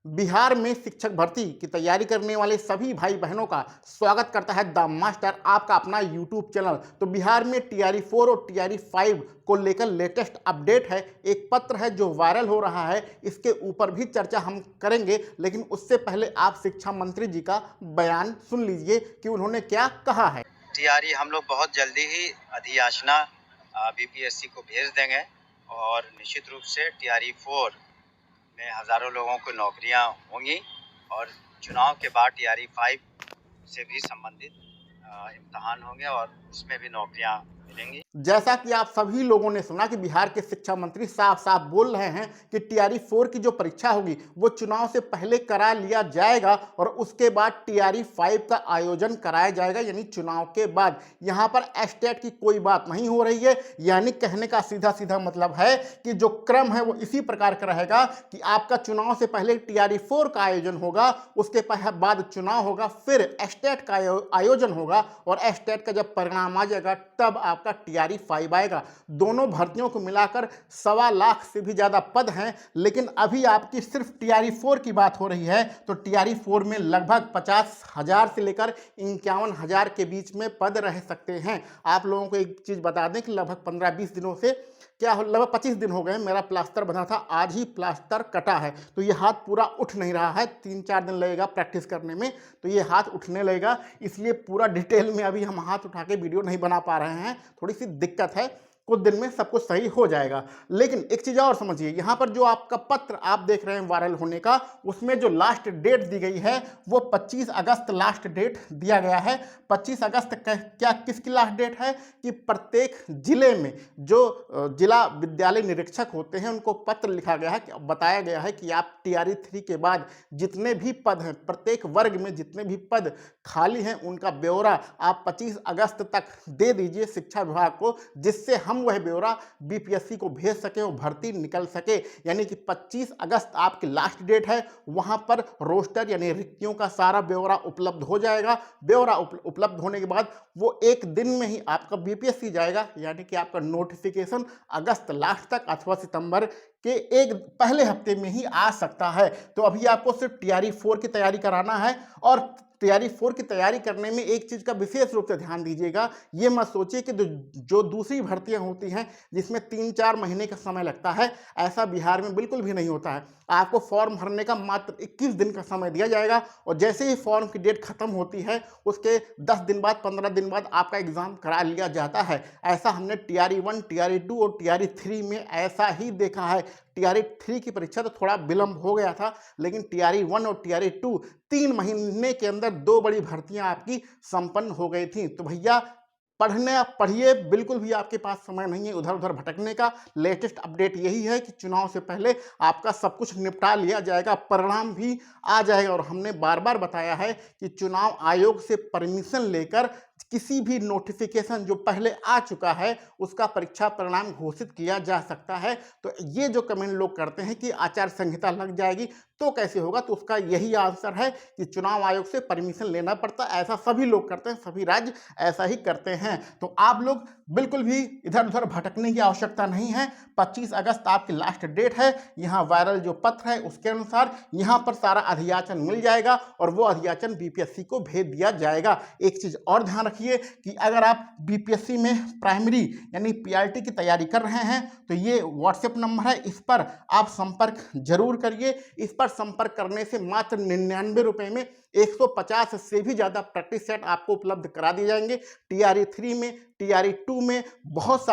बिहार में शिक्षक भर्ती की तैयारी करने वाले सभी भाई बहनों का स्वागत करता है द मास्टर, आपका अपना यूट्यूब चैनल। तो बिहार में टीआरई 4 और टीआरई 5 को लेकर लेटेस्ट अपडेट है। एक पत्र है जो वायरल हो रहा है, इसके ऊपर भी चर्चा हम करेंगे, लेकिन उससे पहले आप शिक्षा मंत्री जी का बयान सुन लीजिए कि उन्होंने क्या कहा है। टीआरई हम लोग बहुत जल्दी ही अधियाचना बीपीएससी को भेज देंगे और निश्चित रूप से टीआरई 4 में हज़ारों लोगों को नौकरियां होंगी और चुनाव के बाद टीआरई 5 से भी संबंधित इम्तहान होंगे और उसमें भी नौकरियां मिलेंगी। जैसा कि आप सभी लोगों ने सुना कि बिहार के शिक्षा मंत्री साफ साफ बोल रहे हैं कि टीआरई 4 की जो परीक्षा होगी वो चुनाव से पहले करा लिया जाएगा और उसके बाद टीआरई 5 का आयोजन कराया जाएगा, यानी चुनाव के बाद। यहां पर एस्टेट की कोई बात नहीं हो रही है, यानी कहने का सीधा सीधा मतलब है कि जो क्रम है वो इसी प्रकार का रहेगा कि आपका चुनाव से पहले टीआरई 4 का आयोजन होगा, उसके बाद चुनाव होगा, फिर एस्टेट का आयोजन होगा और एस्टेट का जब परिणाम आ जाएगा तब आपका टीआरई 5 आएगा। दोनों भर्तियों को मिलाकर 1.25 लाख से भी ज्यादा पद हैं, लेकिन अभी आपकी सिर्फ टीआरई 4 की बात हो रही है। तो टीआरई 4 में लगभग 50,000 से लेकर 51,000 के बीच में पद रह सकते हैं। आप लोगों को एक चीज बता दें कि लगभग 15-20 दिनों से लगभग 25 दिन हो गए, मेरा प्लास्टर बना था, आज ही प्लास्टर कटा है, तो ये हाथ पूरा उठ नहीं रहा है। 3-4 दिन लगेगा प्रैक्टिस करने में, तो ये हाथ उठने लगेगा, इसलिए पूरा डिटेल में अभी हम हाथ उठा के वीडियो नहीं बना पा रहे हैं, थोड़ी सी दिक्कत है। कुछ दिन में सब कुछ सही हो जाएगा। लेकिन एक चीज़ और समझिए, यहाँ पर जो आपका पत्र आप देख रहे हैं वायरल होने का, उसमें जो लास्ट डेट दी गई है वो 25 अगस्त लास्ट डेट दिया गया है। 25 अगस्त क्या किसकी लास्ट डेट है कि प्रत्येक जिले में जो जिला विद्यालय निरीक्षक होते हैं उनको पत्र लिखा गया है, बताया गया है कि आप टीआरई 3 के बाद जितने भी पद हैं, प्रत्येक वर्ग में जितने भी पद खाली हैं, उनका ब्यौरा आप 25 अगस्त तक दे दीजिए शिक्षा विभाग को, जिससे हम वह ब्यौरा बीपीएससी को भेज सके और भर्ती निकल सके। यानी कि 25 अगस्त आपकी लास्ट डेट है, वहां पर रोस्टर यानी रिक्तियों का सारा ब्यौरा उपलब्ध हो जाएगा। ब्यौरा उपलब्ध होने के बाद वो एक दिन में ही आपका बीपीएससी जाएगा, यानी कि आपका नोटिफिकेशन अगस्त लास्ट तक अथवा सितंबर के एक पहले हफ्ते में ही आ सकता है। तो अभी आपको सिर्फ टीआरई 4 की तैयारी कराना है, और टीआरई 4 की तैयारी करने में एक चीज़ का विशेष रूप से ध्यान दीजिएगा। ये मत सोचिए कि जो दूसरी भर्तियां होती हैं जिसमें 3-4 महीने का समय लगता है, ऐसा बिहार में बिल्कुल भी नहीं होता है। आपको फॉर्म भरने का मात्र 21 दिन का समय दिया जाएगा, और जैसे ही फॉर्म की डेट खत्म होती है उसके 10 दिन बाद 15 दिन बाद आपका एग्जाम करा लिया जाता है। ऐसा हमने टीआरई 1, टीआरई 2 और टीआरई 3 में ऐसा ही देखा है। टीआरई 3 की परीक्षा तो थोड़ा विलंब हो गया था, लेकिन टीआरई 1 और टीआरई 2 3 महीने के अंदर 2 बड़ी भर्तियां आपकी संपन्न हो गई थी। तो भैया पढ़िए, बिल्कुल भी आपके पास समय नहीं है उधर उधर भटकने का। लेटेस्ट अपडेट यही है कि चुनाव से पहले आपका सब कुछ निपटा लिया जाएगा, परिणाम भी आ जाएगा। और हमने बार बार बताया है कि चुनाव आयोग से परमिशन लेकर किसी भी नोटिफिकेशन जो पहले आ चुका है उसका परीक्षा परिणाम घोषित किया जा सकता है। तो ये जो कमेंट लोग करते हैं कि आचार संहिता लग जाएगी तो कैसे होगा, तो उसका यही आंसर है कि चुनाव आयोग से परमिशन लेना पड़ता है। ऐसा सभी लोग करते हैं, सभी राज्य ऐसा ही करते हैं। तो आप लोग बिल्कुल भी इधर उधर भटकने की आवश्यकता नहीं है। 25 अगस्त आपकी लास्ट डेट है। यहाँ वायरल जो पत्र है उसके अनुसार यहाँ पर सारा अधियाचन मिल जाएगा और वो अधियाचन बीपीएससी को भेज दिया जाएगा। एक चीज और ध्यान रखिए कि अगर आप बीपीएससी में प्राइमरी यानी पीआरटी की तैयारी कर रहे हैं तो ये व्हाट्सएप नंबर है, इस पर आप संपर्क जरूर करिए। इस पर संपर्क करने से मात्र 99 रुपए में 150 से भी ज्यादा प्रैक्टिस सेट आपको उपलब्ध करा दिए जाएंगे। टीआरई 3 में, टीआरई 2 में बहुत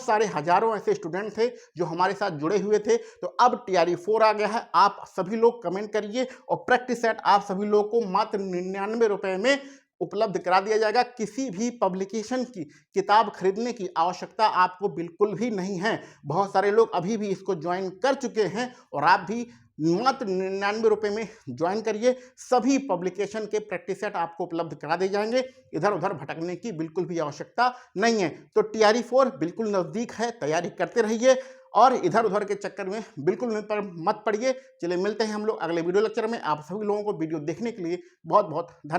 सारे हजारों ऐसे स्टूडेंट थे जो हमारे साथ जुड़े हुए थे। तो अब टीआरई 4 आ गया है। आप सभी लोग कमेंट करिए और प्रैक्टिस सेट आप सभी लोग को मात्र 99 रुपए में उपलब्ध करा दिया जाएगा। किसी भी पब्लिकेशन की किताब खरीदने की आवश्यकता आपको बिल्कुल भी नहीं है। बहुत सारे लोग अभी भी इसको ज्वाइन कर चुके हैं और आप भी मात्र 99 रुपए में ज्वाइन करिए। सभी पब्लिकेशन के प्रैक्टिस सेट आपको उपलब्ध करा दिए जाएंगे। इधर उधर भटकने की बिल्कुल भी आवश्यकता नहीं है। तो टीआरई 4 बिल्कुल नज़दीक है, तैयारी करते रहिए और इधर उधर के चक्कर में बिल्कुल मत पड़िए। चलिए मिलते हैं हम लोग अगले वीडियो लेक्चर में। आप सभी लोगों को वीडियो देखने के लिए बहुत बहुत धन्यवाद।